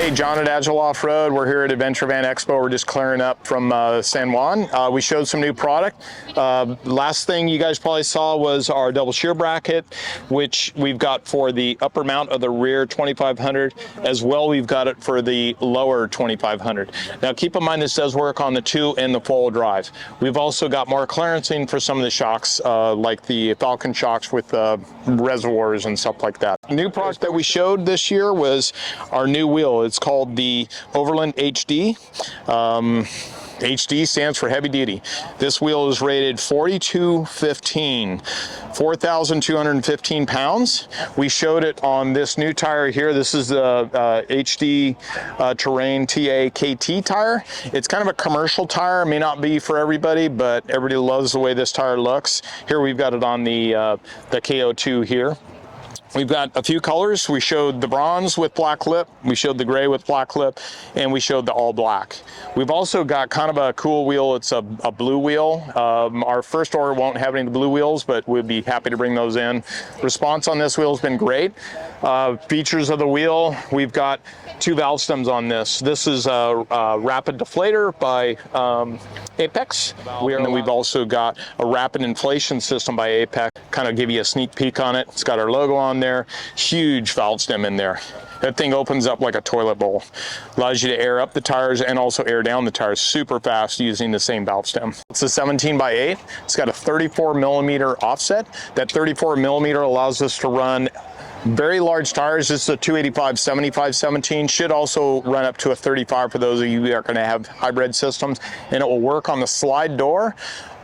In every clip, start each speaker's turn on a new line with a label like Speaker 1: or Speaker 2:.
Speaker 1: Hey, John at Agile Offroad. We're here at Adventure Van Expo. We're just clearing up from San Juan. We showed some new product. Last thing you guys probably saw was our double shear bracket, which we've got for the upper mount of the rear 2500. As well, we've got it for the lower 2500. Now, keep in mind this does work on the 2 and the 4-wheel drive. We've also got more clearancing for some of the shocks, like the Falcon shocks with reservoirs and stuff like that. New product that we showed this year was our new wheel. It's called the Overland HD. HD stands for heavy duty. This wheel is rated 4215, 4,215 pounds. We showed it on this new tire here. This is the HD Terrain TA KT tire. It's kind of a commercial tire. It may not be for everybody, but everybody loves the way this tire looks. Here we've got it on the KO2 here. We've got a few colors. We showed the bronze with black lip, we showed the gray with black lip, and we showed the all black. We've also got kind of a cool wheel. It's a blue wheel. Our first order won't have any of the blue wheels, but we'd be happy to bring those in. Response on this wheel has been great. Features of the wheel, we've got 2 valve stems on this. This is a rapid deflator by Apex. And then we've also got a rapid inflation system by Apex. Kind of give you a sneak peek on it. It's got our logo on there. Huge valve stem in there. That thing opens up like a toilet bowl. Allows you to air up the tires and also air down the tires super fast using the same valve stem. It's a 17x8. It's got a 34mm offset. That 34mm allows us to run very large tires. This is a 285/75/17. Should also run up to a 35 for those of you that are going to have hybrid systems. And it will work on the slide door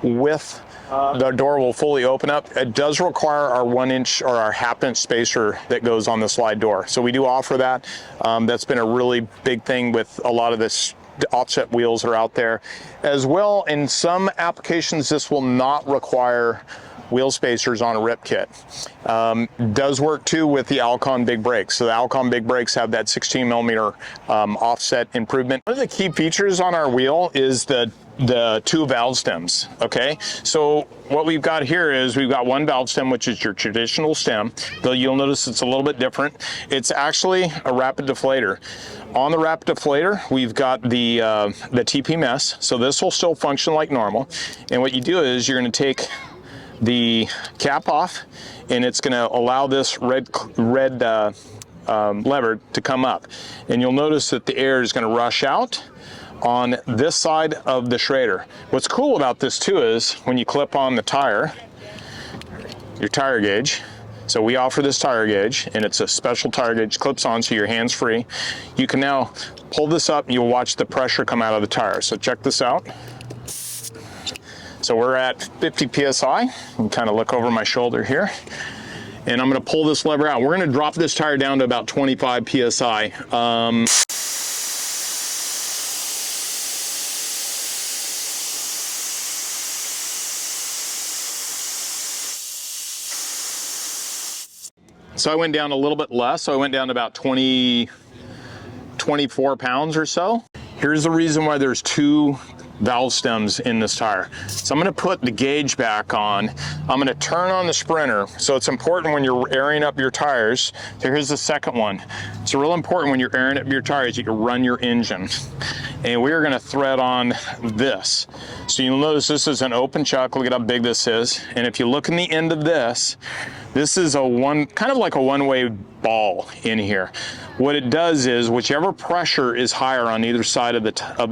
Speaker 1: with the door will fully open up. It does require our 1-inch or our 1/2-inch spacer that goes on the slide door. So we do offer that. That's been a really big thing with a lot of this offset wheels are out there. As well, in some applications, this will not require wheel spacers on a rip kit. Does work too with the Alcon big brakes. So the Alcon big brakes have that 16mm offset improvement. One of the key features on our wheel is the 2 valve stems. Okay, so what we've got here is we've got 1 valve stem, which is your traditional stem, though you'll notice it's a little bit different. It's actually a rapid deflator. On the rapid deflator, we've got the TP mesh, so this will still function like normal. And what you do is you're going to take the cap off, and it's going to allow this red lever to come up. And you'll notice that the air is going to rush out on this side of the shredder. What's cool about this too is when you clip on the tire, your tire gauge. So we offer this tire gauge, and it's a special tire gauge, clips on so your hands free. You can now pull this up and you'll watch the pressure come out of the tire. So check this out. So we're at 50 PSI. You can kind of look over my shoulder here. And I'm going to pull this lever out. We're going to drop this tire down to about 25 PSI. So I went down a little bit less. So I went down to about 24 pounds or so. Here's the reason why there's 2 valve stems in this tire. So I'm going to put the gauge back on. I'm going to turn on the sprinter. So it's important when you're airing up your tires. So here's the second one. It's real important when you're airing up your tires, you can run your engine. And we're going to thread on this. So you'll notice this is an open chuck. Look at how big this is. And if you look in the end of this, this is kind of like a one-way ball in here. What it does is whichever pressure is higher on either side of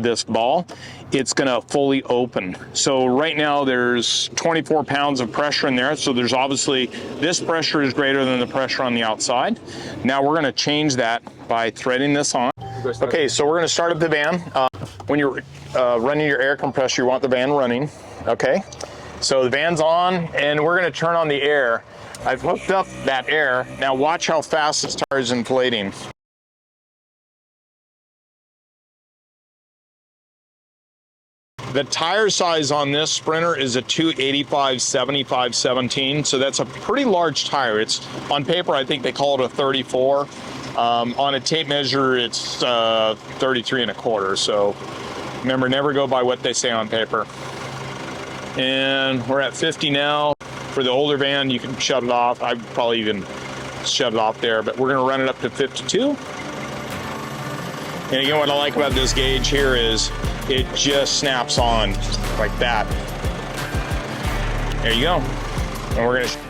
Speaker 1: this ball, it's going to fully open. So right now there's 24 pounds of pressure in there. So there's obviously, this pressure is greater than the pressure on the outside. Now we're going to change that by threading this on. Okay, so we're going to start up the van. When you're running your air compressor, you want the van running. Okay, so the van's on, and we're going to turn on the air. I've hooked up that air. Now watch how fast this tire is inflating. The tire size on this Sprinter is a 285/75/17, so that's a pretty large tire. It's on paper, I think they call it a 34. On a tape measure, it's 33 1/4. So remember, never go by what they say on paper. And we're at 50 now. For the older van, you can shut it off. I'd probably even shut it off there, but we're going to run it up to 52. And again, what I like about this gauge here is it just snaps on like that. There you go. And we're gonna